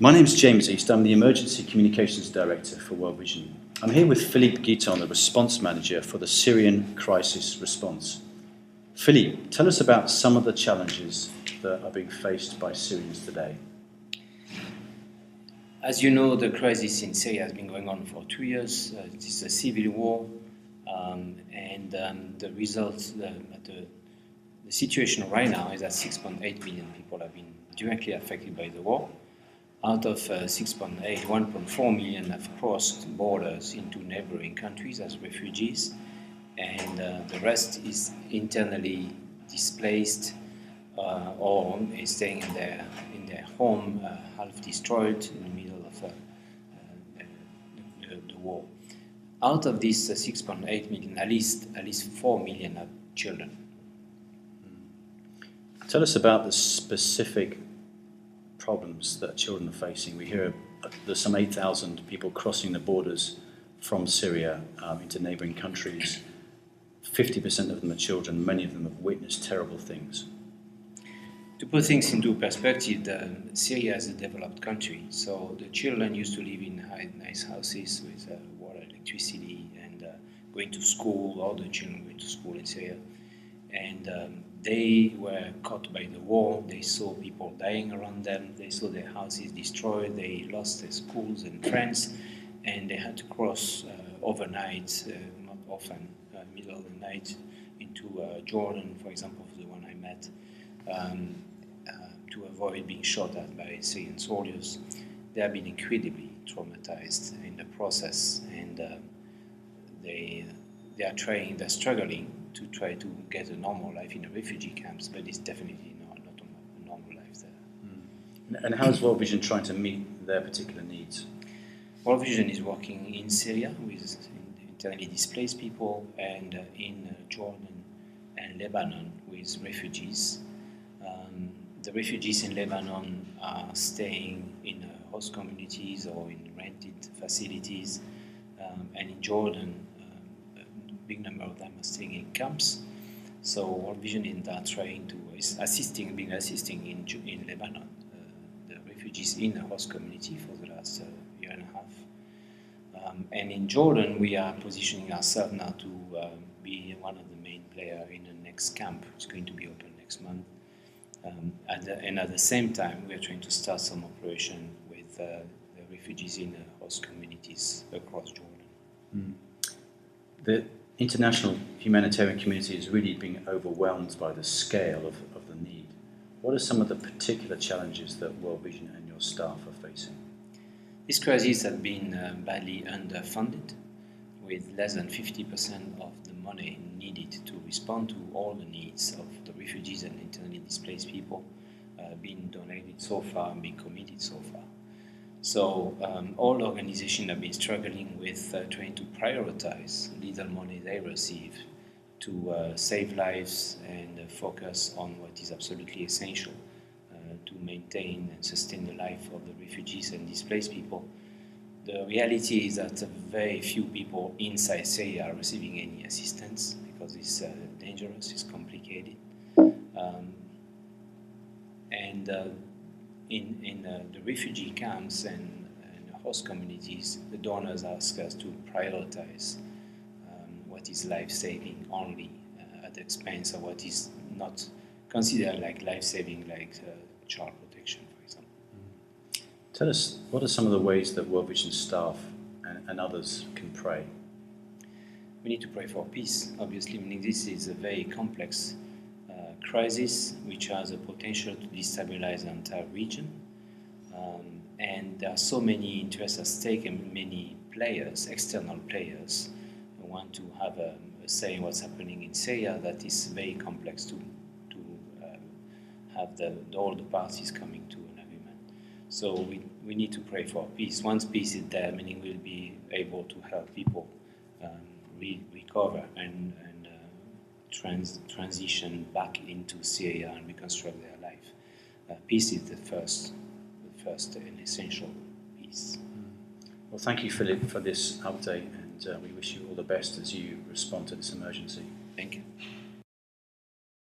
My name's James East. I'm the Emergency Communications Director for World Vision. I'm here with Philippe Guiton, the Response Manager for the Syrian Crisis Response. Philippe, tell us about some of the challenges that are being faced by Syrians today. As you know, the crisis in Syria has been going on for 2 years. It is a civil war, and the results, the situation right now is that 6.8 million people have been directly affected by the war. Out of 6.8, 1.4 million have crossed borders into neighboring countries as refugees, and the rest is internally displaced or is staying in their home, half destroyed in the middle of the war. Out of these 6.8 million, at least 4 million are children. Tell us about the specific problems that children are facing. We hear there's some 8,000 people crossing the borders from Syria into neighbouring countries. 50% of them are children. Many of them have witnessed terrible things. To put things into perspective, Syria is a developed country, so the children used to live in nice houses with water, electricity, and going to school. All the children going to school in Syria, and they were caught by the war. They saw people dying around them. They saw their houses destroyed. They lost their schools and friends, and they had to cross overnight, not often, middle of the night, into Jordan, for example, the one I met, to avoid being shot at by Syrian soldiers. They have been incredibly traumatized in the process, and they're struggling to try to get a normal life in the refugee camps, but it's definitely not a normal life there. And how is World Vision trying to meet their particular needs? World Vision is working in Syria with internally displaced people, and in Jordan and Lebanon with refugees. The refugees in Lebanon are staying in host communities or in rented facilities, and in Jordan, a big number of them are staying in camps. So World Vision is assisting in Lebanon, the refugees in the host community for the last year and a half. And in Jordan, we are positioning ourselves now to be one of the main players in the next camp. It's going to be open next month. And at the same time, we are trying to start some operation with the refugees in the host communities across Jordan. The international humanitarian community is really being overwhelmed by the scale of the need. What are some of the particular challenges that World Vision and your staff are facing? This crisis has been badly underfunded, with less than 50% of the money needed to respond to all the needs of the refugees and internally displaced people being donated so far and being committed so far. So all organizations have been struggling with trying to prioritize little money they receive to save lives and focus on what is absolutely essential to maintain and sustain the life of the refugees and displaced people. The reality is that very few people inside Syria are receiving any assistance because it's dangerous, it's complicated. In the refugee camps and the host communities, the donors ask us to prioritize what is life-saving only at the expense of what is not considered like life-saving, like child protection, for example. Tell us, what are some of the ways that World Vision staff and others can pray? We need to pray for peace, obviously, meaning this is a very complex crisis which has a potential to destabilize the entire region. And there are so many interests at stake and many players, external players, who want to have a say in what's happening in Syria that is very complex to have all the parties coming to an agreement. So we need to pray for peace. Once peace is there, meaning we'll be able to help people recover and transition back into Syria and reconstruct their life. Peace is the first and essential piece. Well, thank you, Philippe, for this update, and we wish you all the best as you respond to this emergency. Thank you.